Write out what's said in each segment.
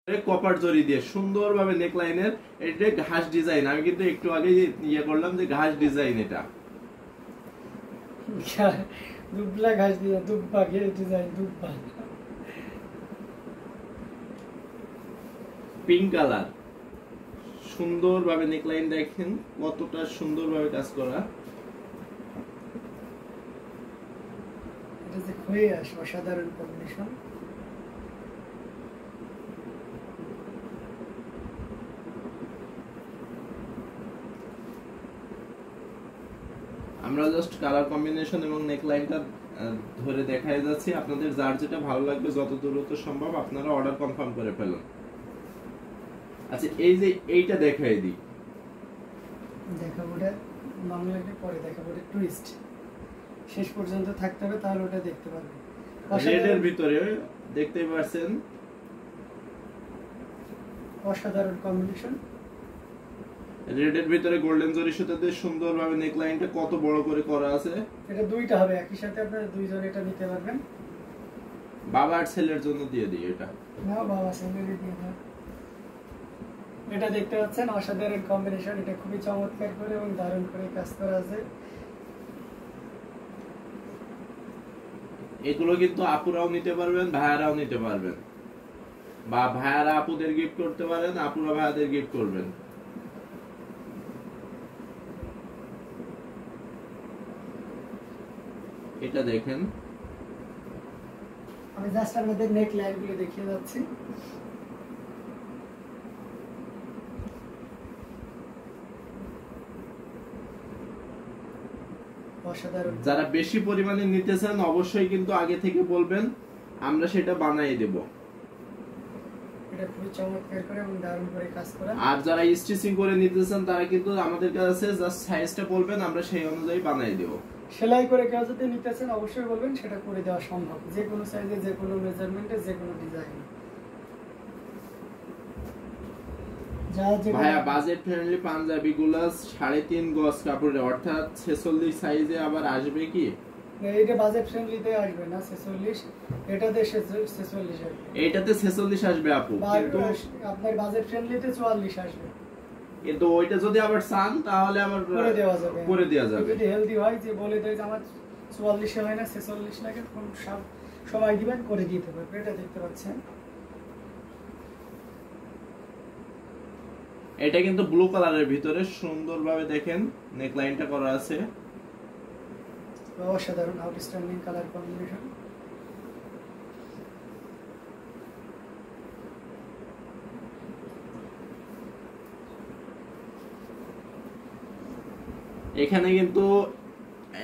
Copper জরি দিয়ে সুন্দরভাবে নেকলাইনের এটা ঘাস ডিজাইন। আমি কিন্তু একটু আগে ইয়ে করলাম যে ঘাস ডিজাইন, এটা দুবলা ঘাস দিয়ে দুব্বা ডিজাইন, দুব্বা পিঙ্ক কালার, সুন্দরভাবে নেকলাইন দেখেন কতটা সুন্দরভাবে কাজ করা। এটা যে খুবই অসাধারণ কম্বিনেশন। আমরা জাস্ট কালার কম্বিনেশন এবং নেকলাইনটা ধরে দেখাই যাচ্ছি, আপনাদের যার যেটা ভালো লাগবে যত দ্রুত সম্ভব আপনারা অর্ডার কনফার্ম করে ফেলুন। আচ্ছা, এই যে এইটা দেখাই দিই, দেখাবো ওটা বাংলাতে পরে দেখাবো। ওটা টুইস্ট শেষ পর্যন্ত থাকতে হবে, তাহলে ওটা দেখতে পারবেন। রেডের ভিতরে দেখতেই পাচ্ছেন অসাধারণ কম্বিনেশন। রেডের ভিতরে গোল্ডেন জরি সুতাতে সুন্দরভাবে নেকলাইনটা কত বড় করে করা আছে। এটা দুইটা হবে একই সাথে, আপনারা দুইজন এটা নিতে পারবেন। বাবা আর ছেলের জন্য দিয়ে দিই এটা। না, বাবা ছেলেরই দিয়ে দাও। এটা দেখতে পাচ্ছেন অসাধারণ কম্বিনেশন। এটা খুবই চমৎকার করে এবং দারুণ করে কাজ করা আছে। এগুলো কিন্তু আপুরাও নিতে পারবেন, ভাইয়ারাও নিতে পারবেন, বা ভাইয়ারা আপুদের গিফট করতে পারেন, আপুরা ভাইয়াদের গিফট করবেন। এটা দেখেন, আমি জাস্ট আপনাদের নেক লাইন গুলো দেখিয়ে যাচ্ছি। অসাধারণ। যারা বেশি পরিমাণে নিতে চান অবশ্যই কিন্তু আগে থেকে বলবেন, আমরা সেটা বানিয়ে দেব। এটা খুবই চমৎকার করে এবং দারুণ করে কাজ করা। আর যারা স্টিচিং করে নিতে চান তারা কিন্তু আমাদের কাছে জাস্ট সাইজটা বলবেন, আমরা সেই অনুযায়ী বানিয়ে দেব। সেলাই করে কেউ যদি নিতে চান অবশ্যই বলবেন, সেটা করে দেওয়া সম্ভব, যে কোনো সাইজে, যে কোনো মেজারমেন্টে, যে কোনো ডিজাইনে। ভাইয়া বাজেট ফ্রেন্ডলি পাঞ্জাবি গুলা 3.5 গজ কাপড়ে, অর্থাৎ 46 সাইজে আবার আসবে কি? এইটা বাজেট ফ্রেন্ডলিতে আসবে না 46, এটাতে 46 আসবে। এইটাতে 46 আসবে আপু, কিন্তু আপনার বাজেট ফ্রেন্ডলিতে 44 আসবে। কিন্তু ওইটা যদি আবার চান তাহলে আবার করে দেওয়া যাবে, করে দেওয়া যাবে। যদি হেলদি হয়, যে বলে দেয় যে আমার 44 এ হয় না 46 লাগে, কোন সব সময় দিবেন, করে দিতে পারবে। এটা দেখতে পাচ্ছেন, এটা কিন্তু ব্লু কালারের ভিতরে সুন্দরভাবে দেখেন নেকলাইনটা করা আছে। অসাধারণ আউটস্ট্যান্ডিং কালার কম্বিনেশন। এখানে কিন্তু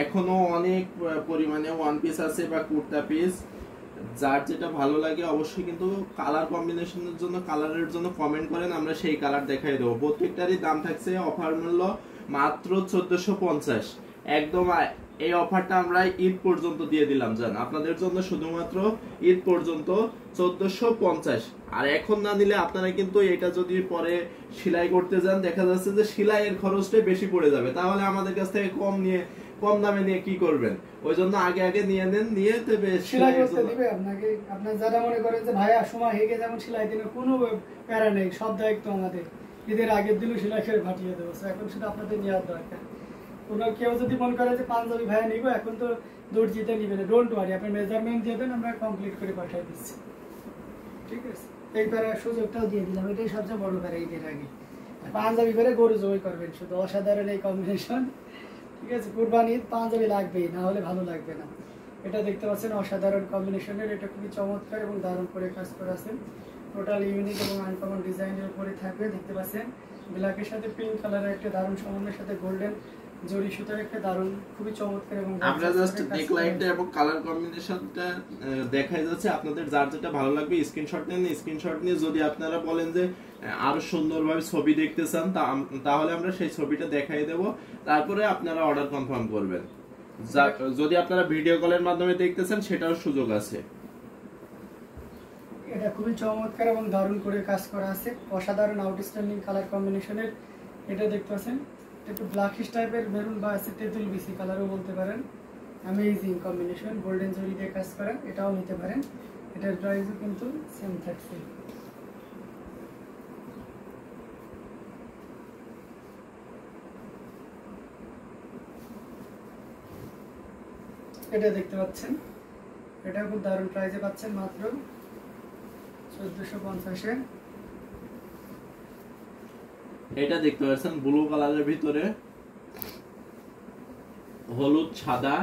এখনো অনেক পরিমাণে ওয়ান পিস আছে বা কুর্তা পিস, যার যেটা ভালো লাগে অবশ্যই কিন্তু কালার কম্বিনেশনের জন্য, কালারের জন্য কমেন্ট করেন, আমরা সেই কালার দেখাই দেবো। প্রত্যেকটারই দাম থাকছে অফার মূল্য মাত্র 1450। একদম এই অফারটা আমরা ঈদ পর্যন্ত দিয়ে দিলাম, জান আপনাদের জন্য, শুধুমাত্র ঈদ পর্যন্ত 1450। আর এখন না নিলে আপনারা কিন্তু এটা যদি পরে সেলাই করতে যান, দেখা যাচ্ছে যে সেলাইয়ের খরচটাই বেশি পড়ে যাবে, তাহলে আমাদের কাছ থেকে কম দামে নিয়ে কি করবেন? ওই জন্য আগে আগে নিয়ে নেন, নিয়ে তবে সেলাই করতে দিবে আপনাকে। আপনার যারা মনে করেন যে ভাইয়া সময় হেগে যেমন সেলাই দিলে কোনো প্যারা নেই, সব দায়িত্ব আমাদের, ঈদের আগের দিনও সেলাই করে পাঠিয়ে দেবো। এখন শুধু আপনাদের নেওয়ার দরকার। কোনো কেউ যদি মনে করে যে পাঞ্জাবি ভাইয়া নিবো, এখন তো দর্জিতে নিবে না, ডোন্ট ওয়ারি, আপনি মেজারমেন্ট দিয়ে দেন, আমরা কমপ্লিট করে পাঠিয়ে দিচ্ছি। ঠিক আছে, এই প্যারার সুযোগটাও দিয়ে দিলাম। এটাই সবচেয়ে বড় প্যারা ঈদের আগে। পাঞ্জাবি করে গরু জবাই করবেন, শুধু অসাধারণ এই কম্বিনেশন। ঠিক আছে, কুরবানি ঈদ পাঞ্জাবি লাগবেই, না হলে ভালো লাগবে না। এটা দেখতে পাচ্ছেন অসাধারণ কম্বিনেশনের, এটা খুবই চমৎকার এবং দারুণ করে কাজ করা আছে। টোটাল ইউনিক এবং আনকমন ডিজাইনের উপরে থাকবে। দেখতে পাচ্ছেন ব্ল্যাকের সাথে পিঙ্ক কালারের একটা দারুণ সমন্বয়ের সাথে গোল্ডেন জরি সুতার একটা দারুণ, খুবই চমৎকার। এবং আমরা জাস্ট নেকলাইনটা এবং কালার কম্বিনেশনটা দেখাই যাচ্ছে, আপনাদের যার যেটা ভালো লাগবে স্ক্রিনশট নেন। স্ক্রিনশট নিয়ে যদি আপনারা বলেন যে আরো সুন্দরভাবে ছবি দেখতে চান, তাহলে আমরা সেই ছবিটা দেখাই দেব, তারপরে আপনারা অর্ডার কনফার্ম করবেন। যদি আপনারা ভিডিও কলের মাধ্যমে দেখতেছেন সেটাও সুযোগ আছে। এটা খুবই চমৎকার এবং দারুণ করে কাজ করা আছে, অসাধারণ আউটস্ট্যান্ডিং কালার কম্বিনেশনের। এটা দেখতে পাচ্ছেন একটু ব্ল্যাকিশ টাইপের মেরুন বা তেঁতুল বিসি কালারও বলতে পারেন। অ্যামেজিং কম্বিনেশন, গোল্ডেন জরি দিয়ে কাজ করা, এটাও নিতে পারেন। এটার প্রাইসও কিন্তু সেম থাকছে। এটা দেখতে পাচ্ছেন, এটা খুব দারুণ প্রাইসে পাচ্ছেন মাত্র 1450-এ। এটা দেখতে পাচ্ছেন ব্লু কালারের ভিতরে হলুদ, সাদা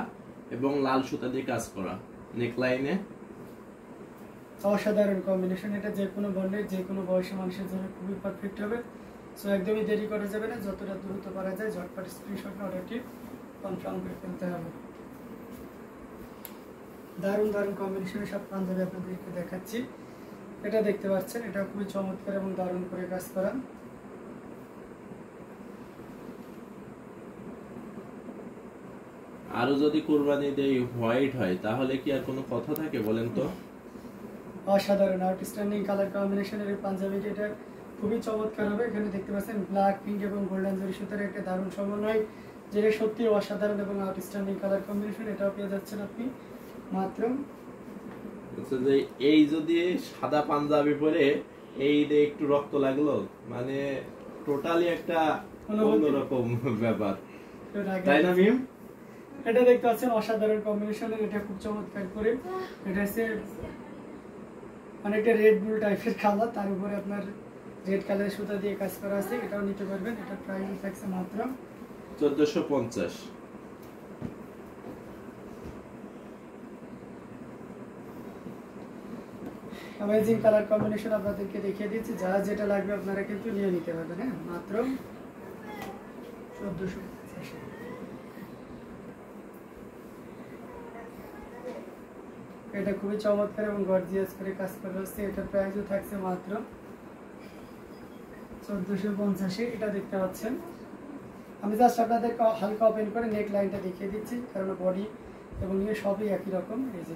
এবং লাল সুতা দিয়ে কাজ করা নেকলাইনে। অসাধারণ কম্বিনেশন, এটা যে কোনো বর্ণের যে কোনো বয়সী মানুষের জন্য খুবই পারফেক্ট হবে। সো একদমই দেরি করা যাবে না, যতটা দ্রুত পারা যায় ঝটপট স্ক্রিনশট অর্ডারটি কনফার্ম করে ফেলতে হবে। দারুণ দারুণ কম্বিনেশনের সব পাঞ্জাবি আপনাদেরকে দেখাচ্ছি। এটা দেখতে পাচ্ছেন, এটা খুবই চমৎকার এবং দারুণ করে কাজ করা। আরো যদি কুরবানি দেই হোয়াইট হয় তাহলে কি আর কোনো কথা থাকে বলেন তো? অসাধারণ আউটস্ট্যান্ডিং কালার কম্বিনেশনের এই পাঞ্জাবিটি এটা খুবই চমৎকার হবে। এখানে দেখতে পাচ্ছেন ব্ল্যাক, পিঙ্ক এবং গোল্ডেন জরি সুতার একটা দারুণ সমন্বয়, যেটা সত্যি অসাধারণ এবং আউটস্ট্যান্ডিং কালার কম্বিনেশন। এটাও পেয়ে যাচ্ছেন আপনি মাত্র যে এই যদি সাদা পাঞ্জাবি পরে এই যে একটু রক্ত লাগলো, মানে টোটালি একটা অন্যরকম ব্যাপার, তাই না মিম? এটা দেখতে পাচ্ছেন অসাধারণ কম্বিনেশনের, এটা খুব চমৎকার করে। এটা হচ্ছে অনেকটা রেড ব্লু টাইপের কালার, তার উপরে আপনার রেড কালারের সুতা দিয়ে কাজ করা আছে। এটাও নিতে পারবেন, এটা প্রাইস থাকছে মাত্র 1450। অ্যামেজিং কালার কম্বিনেশন আপনাদেরকে দেখিয়ে দিচ্ছি, যারা যেটা লাগবে আপনারা কিন্তু নিয়ে নিতে পারবেন। হ্যাঁ, মাত্র 1450। এটা খুবই চমৎকার এবং গর্জিয়াস করে কাজ করা হচ্ছে। এটার প্রাইসও থাকছে মাত্র 1450। এটা দেখতে পাচ্ছেন, আমি জাস্ট আপনাদের হালকা ওপেন করে নেক লাইনটা দেখিয়ে দিচ্ছি, কারণ বডি এবং ইয়ে সবই একই রকম। এই যে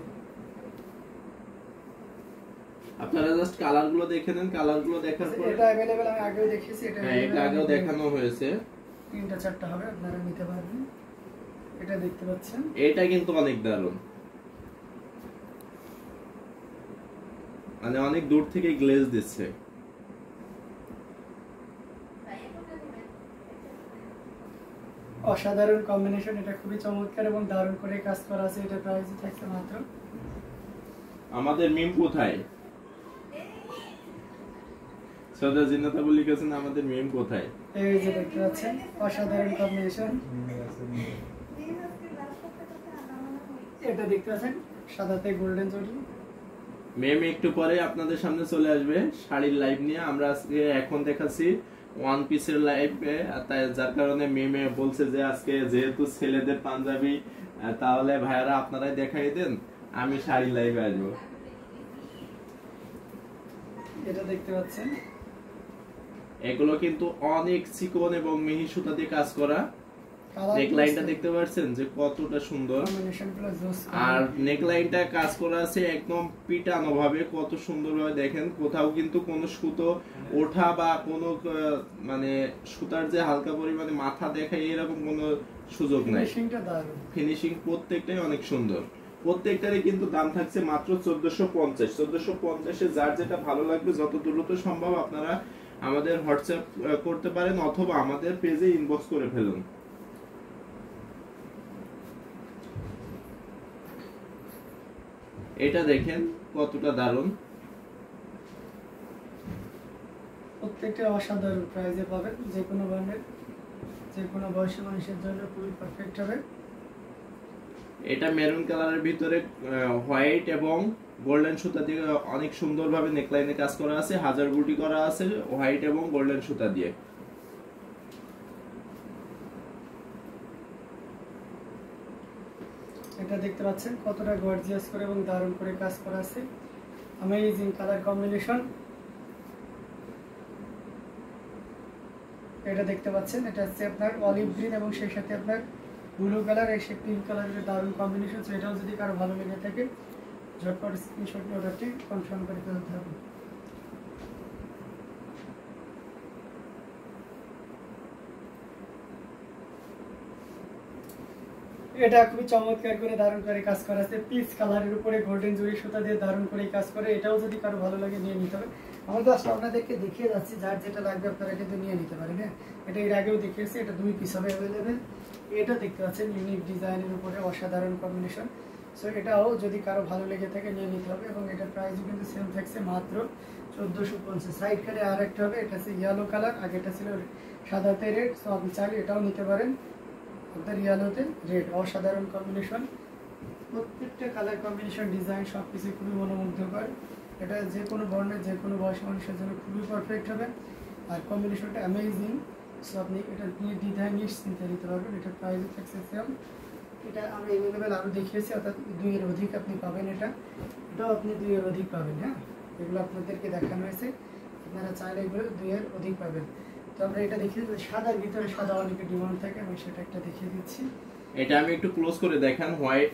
আপনারা জাস্ট কালার গুলো দেখে নেন, কালার গুলো দেখার পর এটা अवेलेबल আমি আগেও দেখিয়েছি, এটা আগেও দেখানো হয়েছে। 3টা 4টা হবে, আপনারা নিতে পারবেন। এটা দেখতে পাচ্ছেন, এটা কিন্তু অনেক দারুণ, মানে অনেক দূর থেকে গ্লেজ দিচ্ছে। অসাধারণ কম্বিনেশন, এটা খুবই চমৎকার এবং দারুণ করে কাজ করা আছে। এটা প্রাইস থাকছে মাত্র। আমাদের মিম কোথায়? সদা জিন্নাতা বলি গেছেন আমাদের মিম কোথায়? এই যে দেখতে পাচ্ছেন অসাধারণ কম্বিনেশন। এটা দেখতে পাচ্ছেন সাদাতে গোল্ডেন জরি। মেম একটু পরে আপনাদের সামনে চলে আসবে শাড়ির লাইভ নিয়ে। আমরা আজকে এখন দেখাচ্ছি ওয়ান পিসের লাইভ, তাই যার কারণে মেমে বলছে যে আজকে যেহেতু ছেলেদের পাঞ্জাবি, তাহলে ভাইয়ারা আপনারাই দেখাই দেন, আমি শাড়ির লাইভে আসবো। এটা দেখতে পাচ্ছেন, এগুলো কিন্তু অনেক চিকন এবং মিহি সুতা দিয়ে কাজ করা। নেকলাইনটা দেখতে পাচ্ছেন যে কতটা সুন্দর, আর নেকলাইনটা কাজ করা আছে একদম পিটানো ভাবে, কত সুন্দর ভাবে দেখেন। কোথাও কিন্তু কোনো সুতো ওঠা বা কোনো মানে সুতার যে হালকা পরিমাণে মাথা দেখায় এরকম কোনো সুযোগ নাই। ফিনিশিং প্রত্যেকটাই অনেক সুন্দর। প্রত্যেকটারই কিন্তু দাম থাকছে মাত্র 1450। 1450-এ যার যেটা ভালো লাগবে যত দ্রুত সম্ভব আপনারা আমাদের হোয়াটসঅ্যাপ করতে পারেন অথবা আমাদের পেজে ইনবক্স করে ফেলুন। এটা দেখেন কতটা দারুণ, প্রত্যেকটা অসাধারণ প্রাইজে পাবেন। যে কোনো ব্র্যান্ডের যে কোনো বয়সী মানুষের জন্য খুবই পারফেক্ট হবে। এটা মেরুন কালারের ভিতরে হোয়াইট এবং গোল্ডেন সুতা দিয়ে অনেক সুন্দরভাবে নেকলাইনে কাজ করা আছে, হাজার গুটি করা আছে হোয়াইট এবং গোল্ডেন সুতা দিয়ে। এটা দেখতে পাচ্ছেন কতটা গর্জিয়াস করে এবং দারুণ করে কাজ করা আছে। Amazing colour combination. এটা দেখতে পাচ্ছেন, এটা হচ্ছে আপনার অলিভ গ্রিন এবং সেই সাথে আপনার ব্লু কালার, এই পিঙ্ক কালারের দারুণ কম্বিনেশন। এটাও যদি কারো ভালো লেগে থাকে ঝটপট স্ক্রিনশট নিয়ে অর্ডারটি কনফার্ম করে ফেলতে হবে। এটা খুবই চমৎকার করে দারুণ করে কাজ করা আছে, পিচ কালারের উপরে গোল্ডেন জরি সুতা দিয়ে দারুণ করে কাজ করে। এটাও যদি কারো ভালো লাগে নিয়ে নিতে হবে। আমি জাস্ট আপনাদেরকে দেখিয়ে যাচ্ছি, যার যেটা লাগবে আপনারা কিন্তু নিয়ে নিতে পারেন। হ্যাঁ, এটা এর আগেও দেখিয়েছি, এটা 2 পিস হবে অ্যাভেলেবেল। এটা দেখতে পাচ্ছেন ইউনিক ডিজাইনের উপরে অসাধারণ কম্বিনেশন। সো এটাও যদি কারো ভালো লেগে থাকে নিয়ে নিতে হবে, এবং এটা প্রাইসও কিন্তু সেম থাকছে মাত্র 1450। সাইড কাটে আর একটা হবে, এটা হচ্ছে ইয়েলো কালার, আগেটা ছিল সাদাতে রেড। সো আপনি চাইলে এটাও নিতে পারেন, আপনার ইয়েলোতে রেড, অসাধারণ কম্বিনেশন। প্রত্যেকটা কালার কম্বিনেশন, ডিজাইন সব কিছু খুবই মনোমুগ্ধকর। এটা যে কোনো বর্ণের যে কোনো বয়স মানুষের জন্য খুবই পারফেক্ট হবে, আর কম্বিনেশনটা অ্যামেজিং। সো আপনি এটা নির্দ্বিধায় নিশ্চিন্তে নিতে পারবেন। এটার প্রাইসও থাকছে সেম। এটা আমরা অ্যাভেলেবেল আরও দেখিয়েছি, অর্থাৎ 2 এর অধিক আপনি পাবেন। এটাও আপনি 2 এর অধিক পাবেন। হ্যাঁ, এগুলো আপনাদেরকে দেখানো হয়েছে, আপনারা চাইলে এগুলো 2 এর অধিক পাবেন। তো আমরা এটা দেখিয়ে সাদার ভিতরে সাদা অনেকের ডিমান্ড থাকে, আমি সেটা একটা দেখিয়ে দিচ্ছি। এটা আমি একটু ক্লোজ করে দেখান, হোয়াইট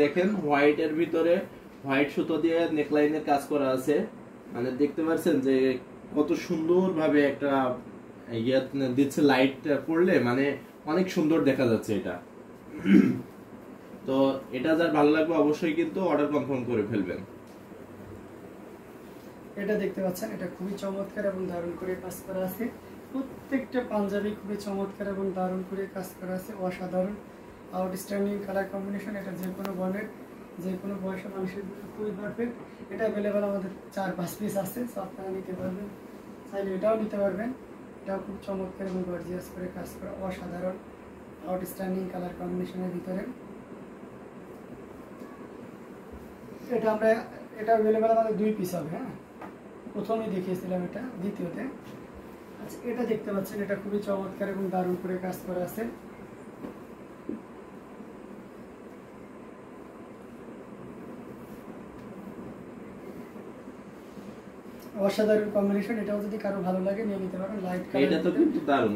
দেখেন হোয়াইট এর ভিতরে হোয়াইট সুতো দিয়ে নেকলাইনের কাজ করা আছে, মানে দেখতে পাচ্ছেন যে কত সুন্দর ভাবে একটা ইয়ে দিচ্ছে, লাইট পড়লে মানে অনেক সুন্দর দেখা যাচ্ছে এটা। তো এটা যার ভালো লাগবে অবশ্যই কিন্তু অর্ডার কনফার্ম করে ফেলবেন। এটা দেখতে পাচ্ছেন, এটা খুবই চমৎকার এবং দারুণ করে কাজ করা আছে। প্রত্যেকটা পাঞ্জাবি খুবই চমৎকার এবং দারুণ করে কাজ করা আছে, অসাধারণ আউটস্ট্যান্ডিং কালার কম্বিনেশন। এটা যে কোনো বর্ণের যে কোনো বয়সের মানুষের জন্য খুবই পারফেক্ট। এটা অ্যাভেলেবেল আমাদের 4-5 পিস আছে, সো আপনারা নিতে পারবেন, চাইলে এটাও নিতে পারবেন। এটাও খুব চমৎকার এবং গর্জিয়াস করে কাজ করা, অসাধারণ আউটস্ট্যান্ডিং কালার কম্বিনেশনের ভিতরে। এটা অ্যাভেলেবেল আমাদের 2 পিস হবে। হ্যাঁ, প্রথমেই দেখিয়েছিলাম এটা, দ্বিতীয়তে। আচ্ছা, এটা দেখতে পাচ্ছেন, এটা খুবই চমৎকার এবং দারুণ করে কাজ করা আছে। অসাধারণ কম্বিনেশন। এটাও যদি কারো ভালো লাগে নিয়ে নিতে পারেন, লাইট কালার। এটা তো কিন্তু দারুণ।